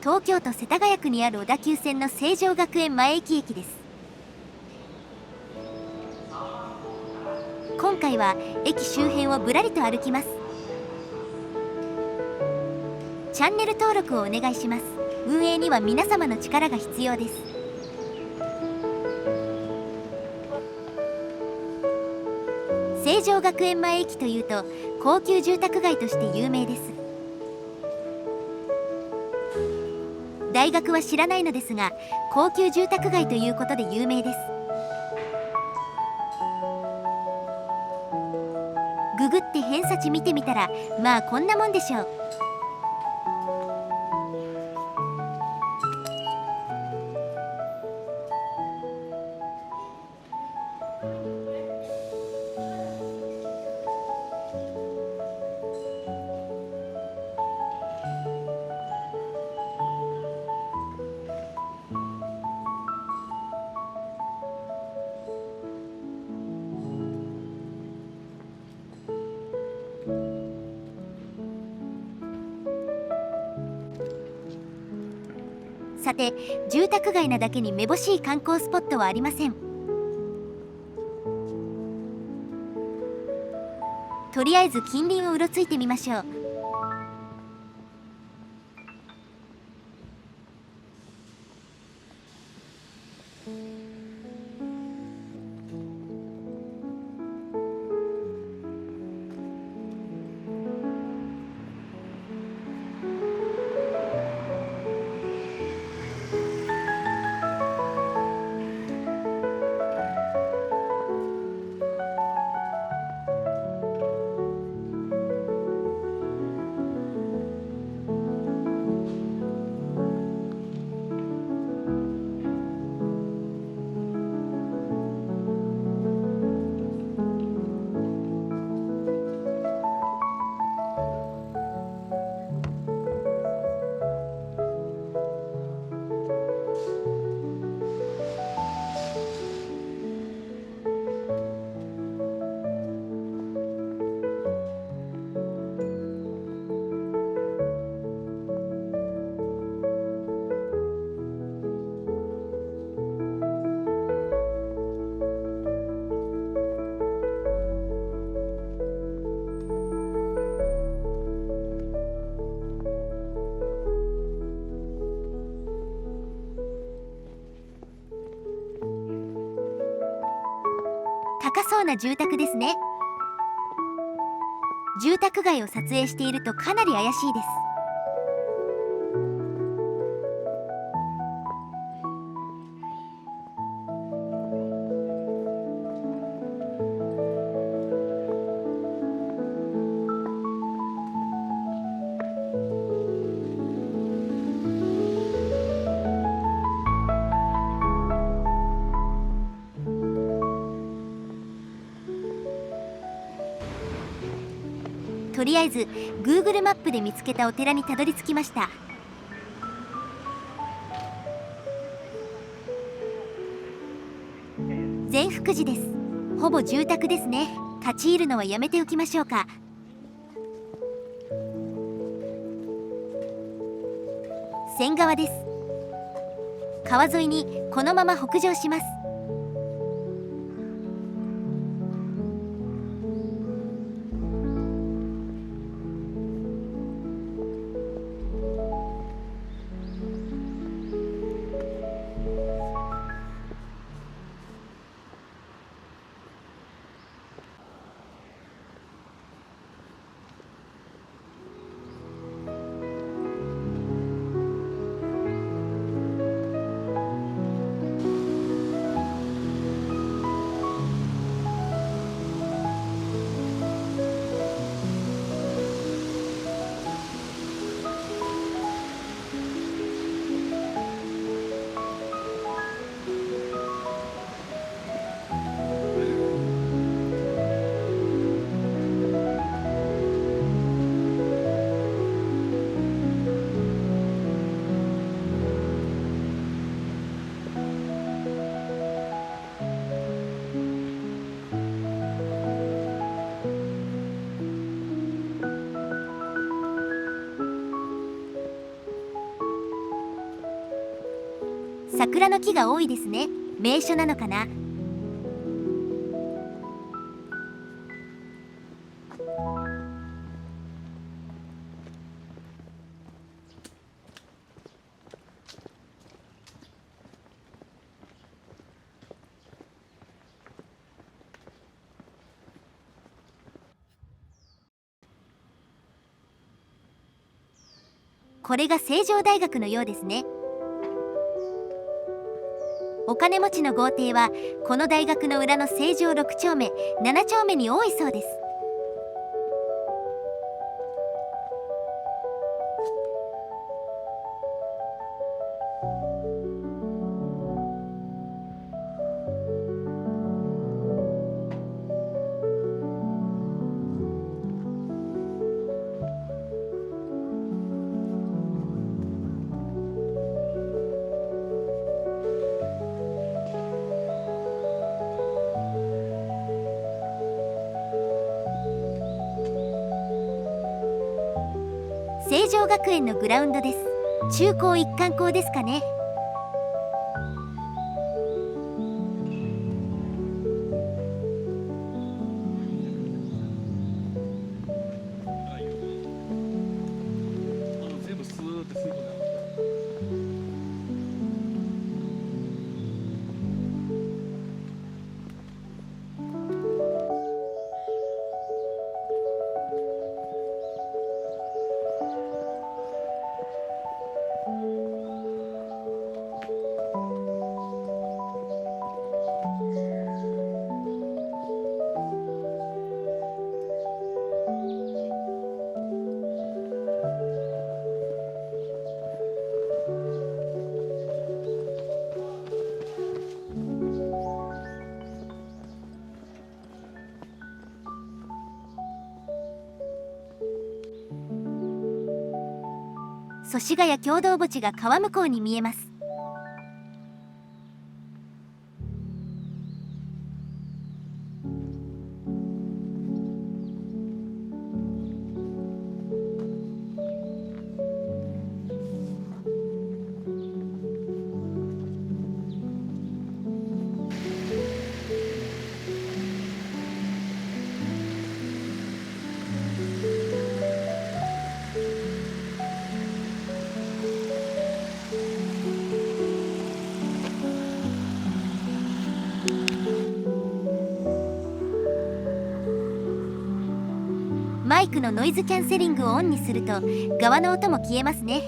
東京都世田谷区にある小田急線の成城学園前駅駅です。今回は駅周辺をぶらりと歩きます。チャンネル登録をお願いします。運営には皆様の力が必要です。成城学園前駅というと高級住宅街として有名です。大学は知らないのですが、高級住宅街ということで有名です。ググって偏差値見てみたら、まあこんなもんでしょう。さて、住宅街なだけにめぼしい観光スポットはありません。とりあえず近隣をうろついてみましょう。高そうな住宅ですね。住宅街を撮影しているとかなり怪しいです。とりあえず Google マップで見つけたお寺にたどり着きました。善福寺です。ほぼ住宅ですね。立ち入るのはやめておきましょうか。仙川です。川沿いにこのまま北上します。桜の木が多いですね。名所なのかな。これが成城大学のようですね。お金持ちの豪邸はこの大学の裏の成城6丁目7丁目に多いそうです。成城学園のグラウンドです。中高一貫校ですかね。全部スーって吸い込んだ。祖師ヶ谷共同墓地が川向こうに見えます。マイクのノイズキャンセリングをオンにすると側の音も消えますね。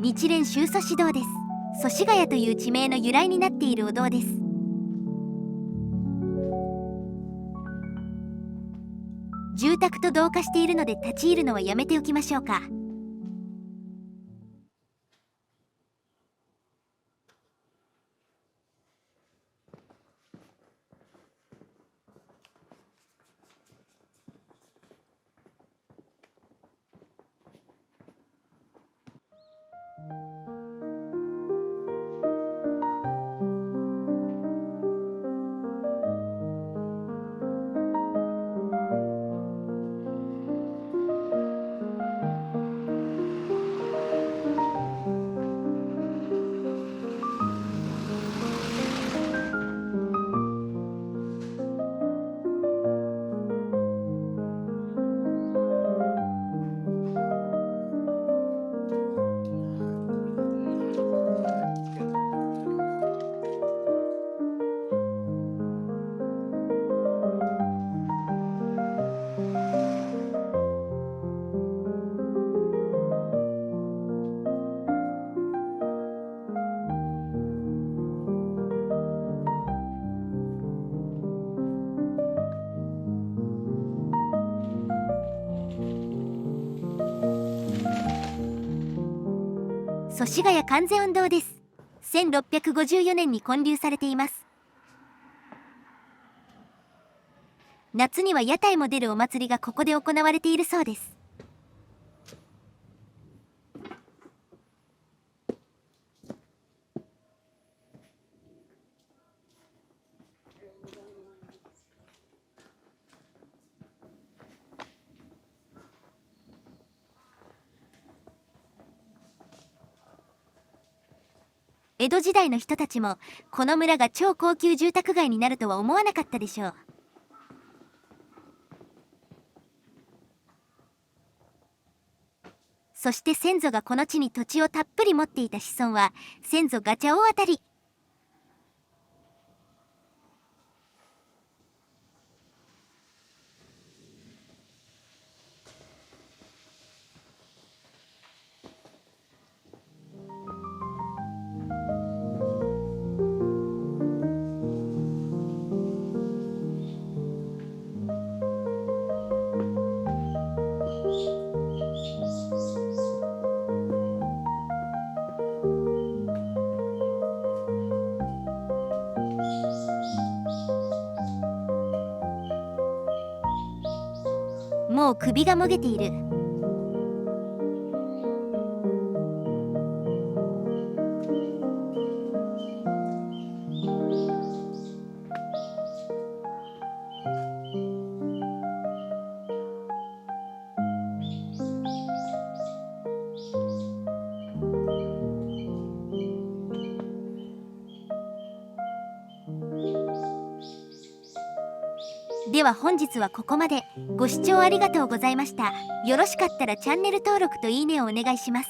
日蓮宗祖師堂です。祖師ヶ谷という地名の由来になっているお堂です。住宅と同化しているので立ち入るのはやめておきましょうか。祖師ヶ谷観世音堂です。1654年に建立されています。夏には屋台も出るお祭りがここで行われているそうです。江戸時代の人たちもこの村が超高級住宅街になるとは思わなかったでしょう。そして先祖がこの地に土地をたっぷり持っていた子孫は先祖ガチャ大当たり。もう首がもげている。では本日はここまで。ご視聴ありがとうございました。よろしかったらチャンネル登録といいねをお願いします。